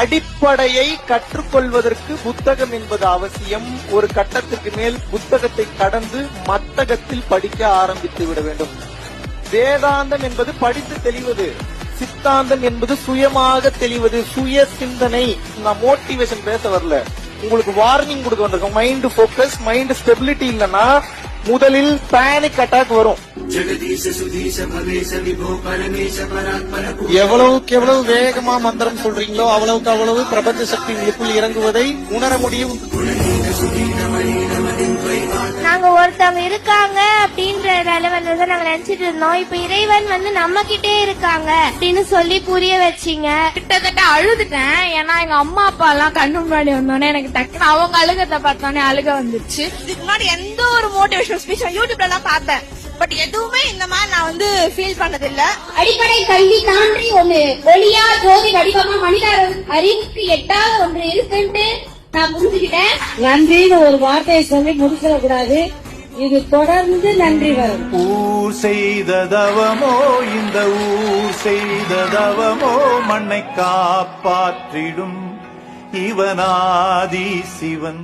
அடிப்படையை கற்றுக்கொள்வதற்கு புத்தகம் என்பது அவசியம். ஒரு கட்டத்துக்கு மேல் புத்தகத்தை கடந்து மத்தகத்தில் படிக்க ஆரம்பித்து விட வேண்டும். வேதாந்தம் என்பது படித்து தெளிவது, சித்தாந்தம் என்பது சுயமாக தெளிவது, சுய சிந்தனை. நான் மோட்டிவேஷன் பேச வரல, உங்களுக்கு வார்னிங் கொடுக்க வந்திருக்கோம். மைண்ட் போக்கஸ், மைண்ட் ஸ்டெபிலிட்டி இல்லைன்னா முதலில் பேனிக் அட்டாக் வரும். எவ்வளவுக்கு எவ்வளவு வேகமா மந்திரம் சொல்றீங்களோ அவ்வளவுக்கு அவ்வளவு பிரபஞ்ச சக்தி உங்களுக்குள் இறங்குவதை உணர முடியும். நாங்க ஒருத்தவங்க இருக்காங்க அப்படின்ற லெவல்ல தான் நாங்க நினைச்சிட்டு இருந்தோம். இப்ப இறைவன் நம்ம கிட்டே இருக்காங்க அப்படின்னு சொல்லி புரிய வச்சீங்க. கிட்டத்தட்ட அழுதுட்டேன். ஏன்னா எங்க அம்மா அப்பா எல்லாம் கண்ணு முன்னாடி வந்தோடனே எனக்கு டக்குன்னு அவங்க அழுகத்தை பார்த்தோன்னே அழுக வந்துருச்சு. இதுக்கு முன்னாடி எந்த ஒரு மோட்டிவேஷனல் ஸ்பீச் யூடியூப்ல எல்லாம் பார்த்தேன், பட் எதுவுமே இந்த மாதிரி நான் ஃபீல் பண்ணது இல்ல. அடிப்படை கல்வி தாண்டி ஒண்ணு ஒளியா ஜோதி வடிவமா மனித அறிவுக்கு எட்டாத ஒன்று இருக்குன்ட்டு நான் புரிஞ்சுக்கிட்டேன். நன்றின்னு ஒரு வார்த்தையை சொல்லி முடிச்சிட கூடாது. இது தொடர்ந்து நன்றி வரும். ஊர் செய்த தவமோ இந்த ஊர் செய்த தவமோ மண்ணை காப்பாற்றிடும் இவனாதி சிவன்.